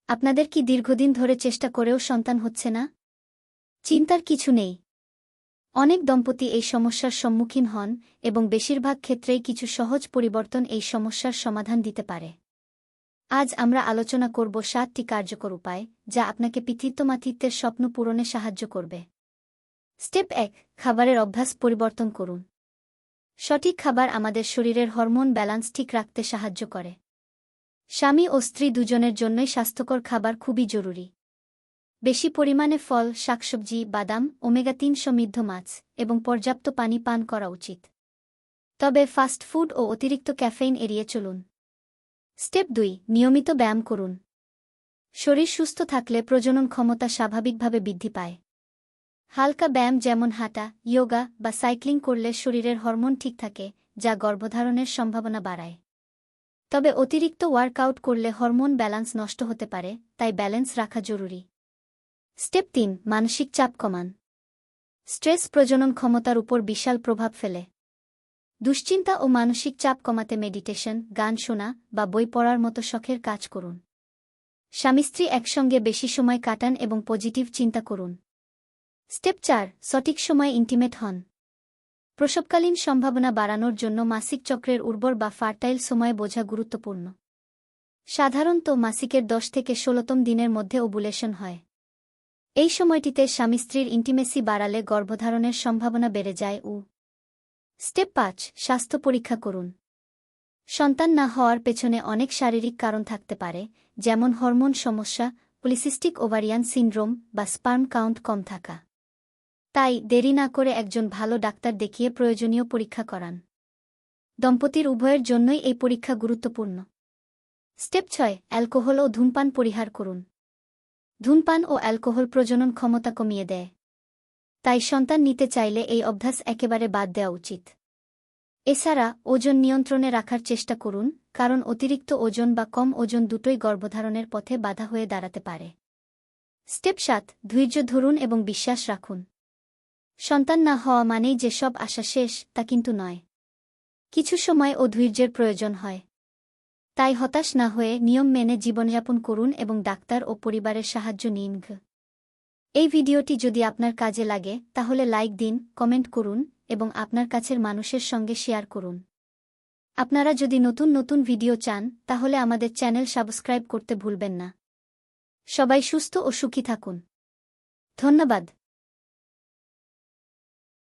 আপনাদের কি দীর্ঘদিন ধরে চেষ্টা করেও সন্তান হচ্ছে না? চিন্তার কিছু নেই। অনেক দম্পতি এই সমস্যার সম্মুখীন হন এবং বেশিরভাগ ক্ষেত্রেই কিছু সহজ পরিবর্তন এই সমস্যার সমাধান দিতে পারে। আজ আমরা আলোচনা করব 7টি কার্যকর উপায় যা আপনাকে পিতৃত্ব-মাতৃত্বের স্বপ্ন পূরণে সাহায্য করবে। স্টেপ 1, খাবারের অভ্যাস পরিবর্তন করুন। সঠিক খাবার আমাদের শরীরের হরমোন ব্যালান্স ঠিক রাখতে সাহায্য করে। স্বামী ও স্ত্রী দুজনের জন্যই স্বাস্থ্যকর খাবার খুবই জরুরি। বেশি পরিমাণে ফল, শাকসবজি, বাদাম, ওমেগা-3 সমৃদ্ধ মাছ এবং পর্যাপ্ত পানি পান করা উচিত। তবে ফাস্ট ফুড ও অতিরিক্ত ক্যাফেইন এড়িয়ে চলুন। স্টেপ 2, নিয়মিত ব্যায়াম করুন। শরীর সুস্থ থাকলে প্রজনন ক্ষমতা স্বাভাবিকভাবে বৃদ্ধি পায়। হালকা ব্যায়াম যেমন হাঁটা, ইয়োগা বা সাইক্লিং করলে শরীরের হরমোন ঠিক থাকে, যা গর্ভধারণের সম্ভাবনা বাড়ায়। তবে অতিরিক্ত ওয়ার্কআউট করলে হরমোন ব্যালান্স নষ্ট হতে পারে, তাই ব্যালেন্স রাখা জরুরি। স্টেপ 3, মানসিক চাপ কমান। স্ট্রেস প্রজনন ক্ষমতার উপর বিশাল প্রভাব ফেলে। দুশ্চিন্তা ও মানসিক চাপ কমাতে মেডিটেশন, গান শোনা বা বই পড়ার মতো শখের কাজ করুন। স্বামী-স্ত্রী একসঙ্গে বেশি সময় কাটান এবং পজিটিভ চিন্তা করুন। স্টেপ 4, সঠিক সময়ে ইন্টিমেট হন। প্রসবকালীন সম্ভাবনা বাড়ানোর জন্য মাসিক চক্রের উর্বর বা ফার্টাইল সময় বোঝা গুরুত্বপূর্ণ। সাধারণত মাসিকের 10 থেকে 16তম দিনের মধ্যে ওভুলেশন হয়। এই সময়টিতে স্বামী-স্ত্রীর ইন্টিমেসি বাড়ালে গর্ভধারণের সম্ভাবনা বেড়ে যায়। স্টেপ 5, স্বাস্থ্য পরীক্ষা করুন। সন্তান না হওয়ার পেছনে অনেক শারীরিক কারণ থাকতে পারে, যেমন হরমোন সমস্যা, পলিসিস্টিক ওভারিয়ান সিনড্রোম বা স্পার্ম কাউন্ট কম থাকা। তাই দেরি না করে একজন ভালো ডাক্তার দেখিয়ে প্রয়োজনীয় পরীক্ষা করান। দম্পতির উভয়ের জন্যই এই পরীক্ষা গুরুত্বপূর্ণ। স্টেপ 6, অ্যালকোহল ও ধূমপান পরিহার করুন। ধূমপান ও অ্যালকোহল প্রজনন ক্ষমতা কমিয়ে দেয়। তাই সন্তান নিতে চাইলে এই অভ্যাস একেবারে বাদ দেওয়া উচিত। এছাড়া ওজন নিয়ন্ত্রণে রাখার চেষ্টা করুন, কারণ অতিরিক্ত ওজন বা কম ওজন দুটোই গর্ভধারণের পথে বাধা হয়ে দাঁড়াতে পারে। স্টেপ 7, ধৈর্য ধরুন এবং বিশ্বাস রাখুন। সন্তান না হওয়া মানেই যে সব আশা শেষ, তা কিন্তু নয়। কিছু সময় ও ধৈর্যের প্রয়োজন হয়। তাই হতাশ না হয়ে নিয়ম মেনে জীবনযাপন করুন এবং ডাক্তার ও পরিবারের সাহায্য নিন। এই ভিডিওটি যদি আপনার কাজে লাগে তাহলে লাইক দিন, কমেন্ট করুন এবং আপনার কাছের মানুষের সঙ্গে শেয়ার করুন। আপনারা যদি নতুন নতুন ভিডিও চান তাহলে আমাদের চ্যানেল সাবস্ক্রাইব করতে ভুলবেন না। সবাই সুস্থ ও সুখী থাকুন। ধন্যবাদ।